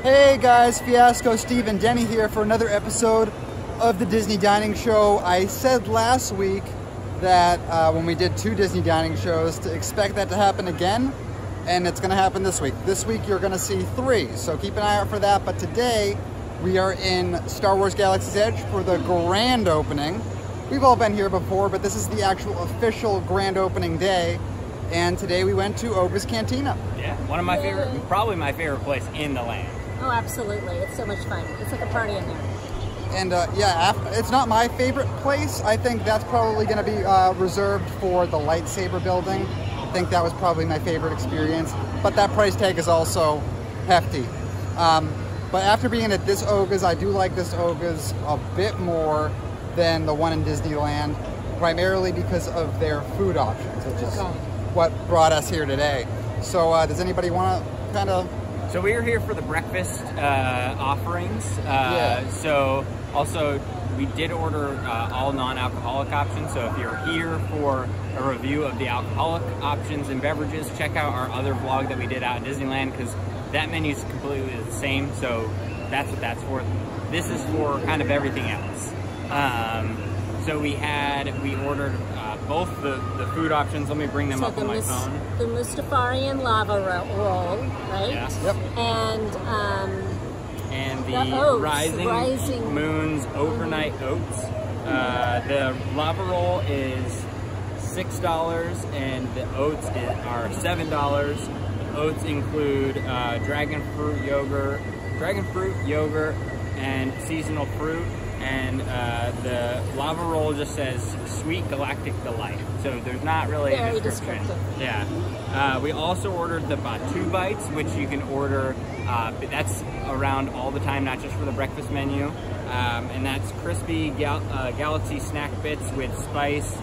Hey guys, Fiasco, Steve, and Deni here for another episode of the Disney Dining Show. I said last week that when we did 2 Disney Dining shows to expect that to happen again, and it's going to happen this week. This week you're going to see 3, so keep an eye out for that. But today we are in Star Wars Galaxy's Edge for the grand opening. We've all been here before, but this is the actual official grand opening day. And today we went to Oga's Cantina. Yeah, one of my favorite, probably my favorite place in the land. Oh, absolutely. It's so much fun. It's like a party in there. And yeah, it's not my favorite place. I think that's probably going to be reserved for the lightsaber building. I think that was probably my favorite experience. But that price tag is also hefty. But after being at this Oga's, I do like this Oga's a bit more than the one in Disneyland, primarily because of their food options, which is what brought us here today. So does anybody want to kind of... So we are here for the breakfast offerings. So also we did order all non-alcoholic options. So if you're here for a review of the alcoholic options and beverages, check out our other vlog that we did out at Disneyland, because that menu is completely the same. So that's what that's for. This is for kind of everything else. So we ordered both the food options. Let me bring them up on my phone. The Mustafarian lava roll, right? Yeah. Yep. And the Rising Moon's overnight oats. The lava roll is $6 and the oats are $7. The oats include dragon fruit yogurt, and seasonal fruit. And the lava roll just says Sweet Galactic Delight. So there's not really a description. Yeah. We also ordered the Batu Bites, which you can order. That's around all the time, not just for the breakfast menu. And that's crispy galaxy snack bits with spice.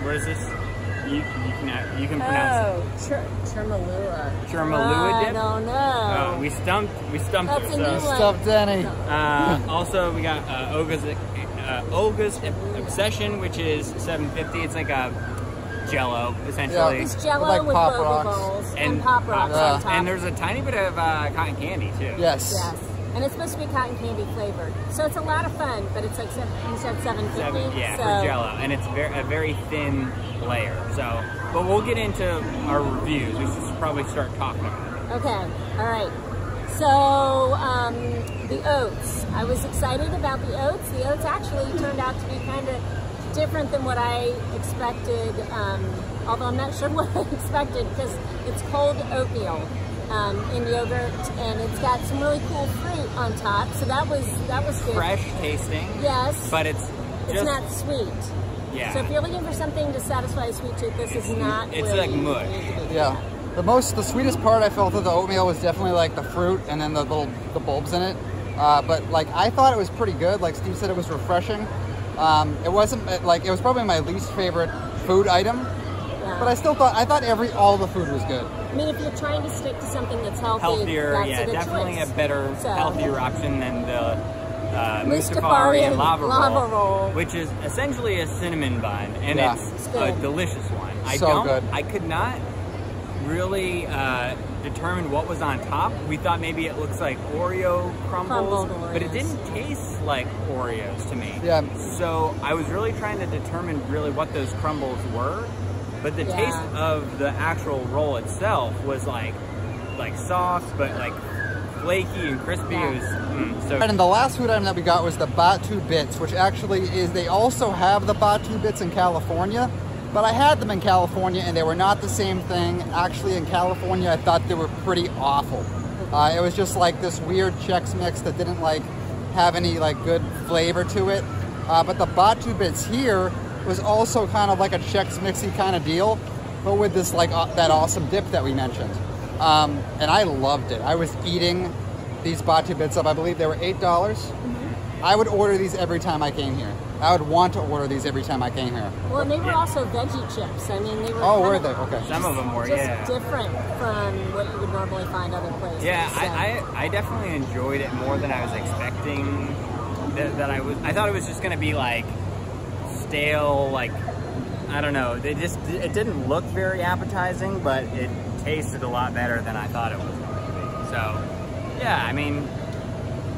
What is this? You can pronounce it. Churmalua dip? I don't know. Oh, we stumped That's it. a new one. Stuffed Deni. Also, we got Oga's Obsession, which is $7.50. It's like a Jello, essentially. Yeah. It's Jello like with Pop boba Rocks. balls and Pop Rocks on top. And there's a tiny bit of cotton candy too. Yes. Yes. And it's supposed to be cotton candy flavored. So it's a lot of fun, but it's like, you said $7.50? Yeah, for Jello. And it's a very thin layer. So, but we'll get into our reviews. We should probably start talking about it. Okay, all right. So, the oats. I was excited about the oats. The oats actually turned out to be kind of different than what I expected, although I'm not sure what I expected, because it's cold oatmeal in yogurt, and it's got some really cool fruit on top. So that was good. Fresh tasting. Yes. But it's not sweet. Yeah. So if you're looking for something to satisfy a sweet tooth, this is not. It's really like mush. Yeah. The sweetest part I felt of the oatmeal was definitely like the fruit and then the bulbs in it. But like I thought it was pretty good. Like Steve said, it was refreshing. It wasn't like, it was probably my least favorite food item. Yeah. But I thought all the food was good. I mean, if you're trying to stick to something that's healthier, that's yeah, definitely choice. a better, healthier option than the Mustafarian lava roll, which is essentially a cinnamon bun, and it's a delicious one. Good. I could not really determine what was on top. We thought maybe it looks like Oreo crumbles, but it didn't taste like Oreos to me. Yeah. So I was really trying to determine really what those crumbles were, but the taste of the actual roll itself was like soft, but like flaky and crispy. It was so. And the last food item that we got was the Batu Bits, which actually is, they also have the Batu Bits in California, but I had them in California and they were not the same thing. Actually, in California, I thought they were pretty awful. It was just like this weird Chex Mix that didn't like have any like good flavor to it. But the Batu Bits here was also kind of like a Chex Mixy kind of deal, but with this like that awesome dip that we mentioned. And I loved it. I was eating these Batu Bits up. I believe they were $8. I would order these every time I came here. I would want to order these every time I came here. Well, and they were also veggie chips. I mean, they were. Oh, were they? Okay. Some of them were, just different from what you would normally find other places. Yeah, so. I definitely enjoyed it more than I was expecting. I thought it was just gonna be like stale, like I don't know. It didn't look very appetizing, but it tasted a lot better than I thought it was going to be. So Yeah, I mean,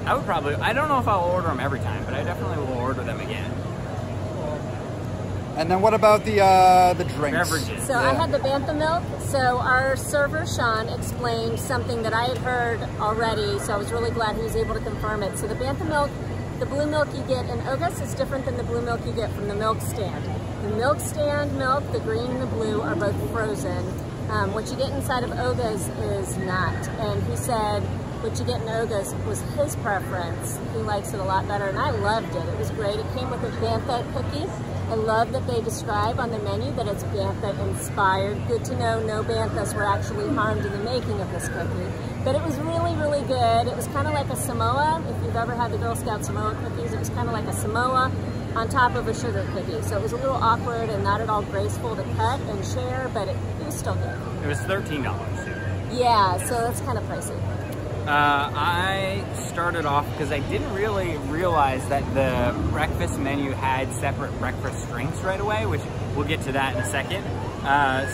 I would probably, I don't know if I'll order them every time, but I definitely will order them again. And then what about the drinks? Beverages. So I had the Bantha milk. So our server, Sean, explained something that I had heard already, so I was really glad he was able to confirm it. So the Bantha milk, the blue milk you get in Ogus is different than the blue milk you get from the milk stand. The milk stand milk, the green and the blue, are both frozen. What you get inside of Ogus is not. And he said what you get in Ogus was his preference. He likes it a lot better, and I loved it. It was great. It came with a Bantha cookie. I love that they describe on the menu that it's Bantha inspired. Good to know no Banthas were actually harmed in the making of this cookie. But it was really, really good. It was kind of like a Samoa. If you've ever had the Girl Scout Samoa cookies, it was kind of like a Samoa on top of a sugar cookie. So it was a little awkward and not at all graceful to cut and share, but it was still good. It was $13 too. Yeah, so that's kind of pricey. I started off because I didn't really realize that the breakfast menu had separate breakfast drinks right away, which we'll get to that in a second.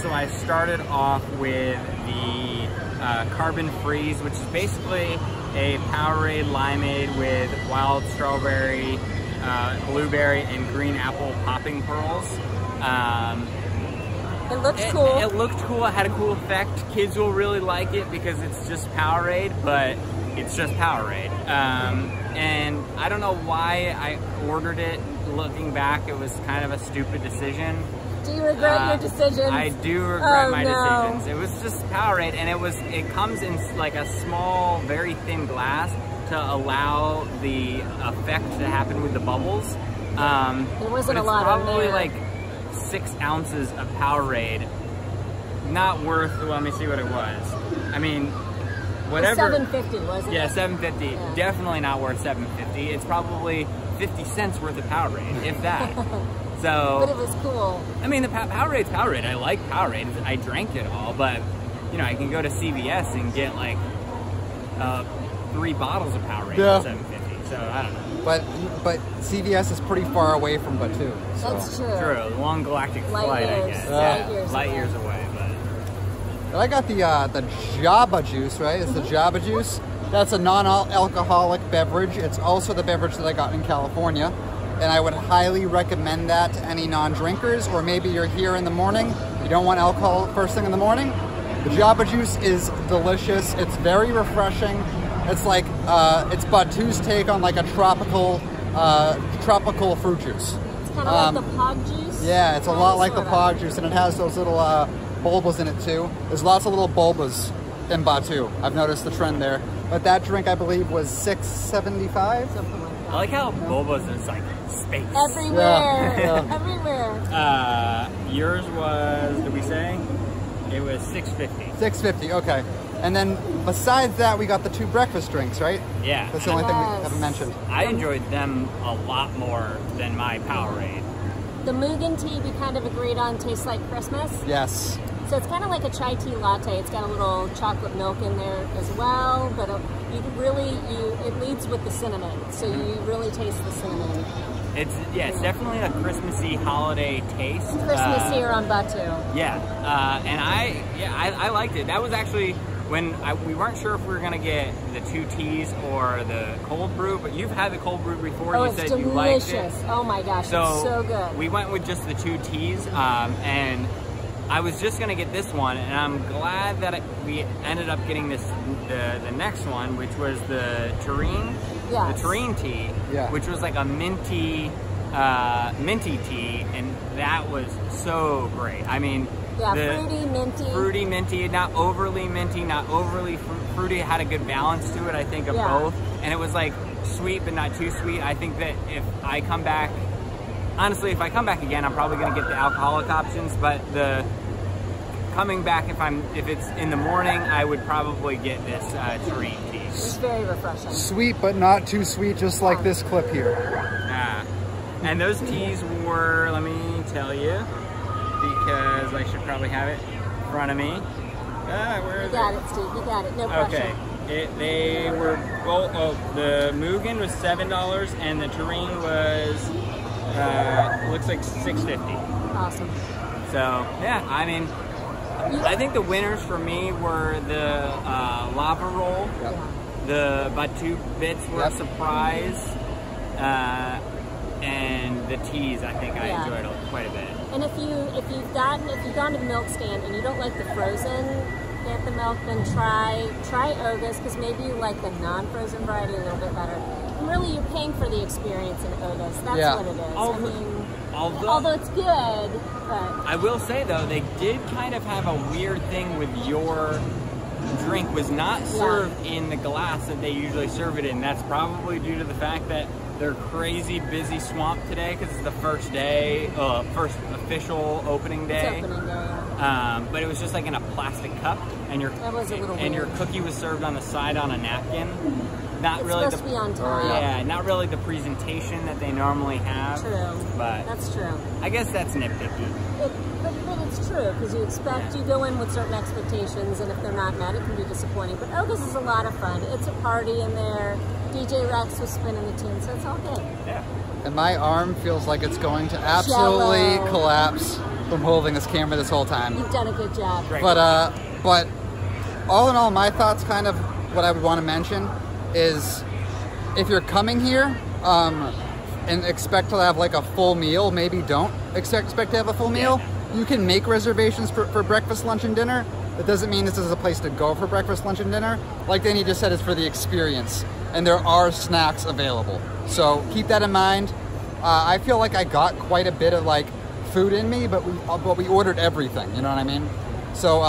So I started off with the Carbon Freeze, which is basically a Powerade limeade with wild strawberry, blueberry, and green apple popping pearls. It looked cool. It looked cool. It had a cool effect. Kids will really like it because it's just Powerade, but it's just Powerade. And I don't know why I ordered it. Looking back, it was kind of a stupid decision. Do you regret your decisions? I do regret my decisions. It was just Powerade, and it comes in like a small, very thin glass to allow the effect to happen with the bubbles. There wasn't a lot probably on there. Like 6 ounces of Powerade. Not worth, let me see what it was. I mean, whatever. It was $7.50, wasn't it? Yeah, $7.50. Yeah. Definitely not worth $7.50. It's probably 50 cents worth of Powerade, if that. So, but it was cool. I mean, the Powerade's Powerade. I like Powerade. I drank it all, but you know, I can go to CVS and get like 3 bottles of Powerade for $7.50. So I don't know. But CVS is pretty far away from Batu. So. That's true. True. The long galactic flight, I guess. Light years away. But I got the Jabba Juice, right? It's the Jabba Juice. That's a non-alcoholic beverage. It's also the beverage that I got in California. And I would highly recommend that to any non-drinkers, or maybe you're here in the morning, you don't want alcohol first thing in the morning. The Jabba Juice is delicious. It's very refreshing. It's like, it's Batu's take on like a tropical fruit juice. It's kind of like the Pog Juice? Yeah, it's a lot like the Pog Juice, and it has those little bulbas in it too. There's lots of little bulbas in Batu. I've noticed the trend there. But that drink, I believe, was $6.75? Something like that. I like how bulbas is like space. Everywhere. Yeah. Everywhere. Yours was, did we say? It was $6.50. $6.50, okay. And then besides that, we got the 2 breakfast drinks, right? Yeah. That's the only thing we haven't mentioned. I enjoyed them a lot more than my Powerade. The Mugen tea we kind of agreed on tastes like Christmas. Yes. So it's kind of like a chai tea latte. It's got a little chocolate milk in there as well, but it leads with the cinnamon, so you really taste the cinnamon. It's definitely a Christmassy holiday taste. Christmas here on Batu. Yeah, and I liked it. That was actually when we weren't sure if we were gonna get the 2 teas or the cold brew, but you've had the cold brew before. Oh, you said you liked it. Delicious. Oh my gosh, it's so good. We went with just the 2 teas, and I was just gonna get this one, and I'm glad that we ended up getting the next one, which was the Tureen, the Tureen tea, which was like a minty tea, and that was so great. I mean, fruity, minty, not overly minty, not overly fruity. It had a good balance to it, I think, of both, and it was like sweet but not too sweet. I think that if I come back. Honestly, if I come back again, I'm probably going to get the alcoholic options, but coming back, if it's in the morning, I would probably get this Tureen tea. It's very refreshing. Sweet, but not too sweet, just like this clip here. And those teas were, let me tell you, because I should probably have it in front of me. Where is it? You got it, Steve. You got it. No pressure. Okay. They were, the Mugen was $7, and the Tureen was, looks like $6.50. Awesome. So, yeah, I mean, I think the winners for me were the lava roll The Batu bits were a surprise, and the teas I think I enjoyed quite a bit. And if you've gone to the milk stand and you don't like the frozen Bantha milk, then try Oga's, because maybe you like the non-frozen variety a little bit better. And really, you're paying for the experience in Oga's. That's what it is. Although it's good, but I will say though, they did kind of have a weird thing with your drink was not served in the glass that they usually serve it in. That's probably due to the fact that they're crazy busy swamped today because it's the first day, first official opening day. It's opening day, but it was just like in a plastic cup, and your cookie was served on the side on a napkin. Not it's really supposed to be on top. Yeah, not really the presentation that they normally have. True, but that's true. I guess that's nitpicky. But it's true, because you go in with certain expectations, and if they're not met, it can be disappointing. But Oga's is a lot of fun. It's a party in there. DJ Rex was spinning the tune, so it's all good. Yeah. And my arm feels like it's going to absolutely collapse from holding this camera this whole time. You've done a good job. Great. But all in all, my thoughts, kind of what I would want to mention is, if you're coming here and expect to have like a full meal, maybe don't expect to have a full meal. You can make reservations for breakfast, lunch, and dinner. That doesn't mean this is a place to go for breakfast, lunch, and dinner. Like Deni just said, it's for the experience. And there are snacks available. So keep that in mind. I feel like I got quite a bit of like food in me, but we ordered everything, you know what I mean? So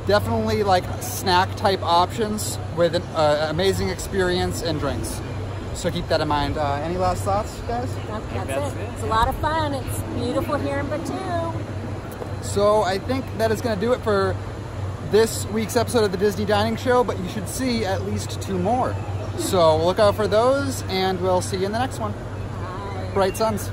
definitely like snack type options with an amazing experience and drinks. So keep that in mind. Any last thoughts, guys? That's it. It's a lot of fun. It's beautiful here in Batu. So I think that is going to do it for this week's episode of the Disney Dining Show, but you should see at least 2 more. So look out for those, and we'll see you in the next one. Bye. Bright suns.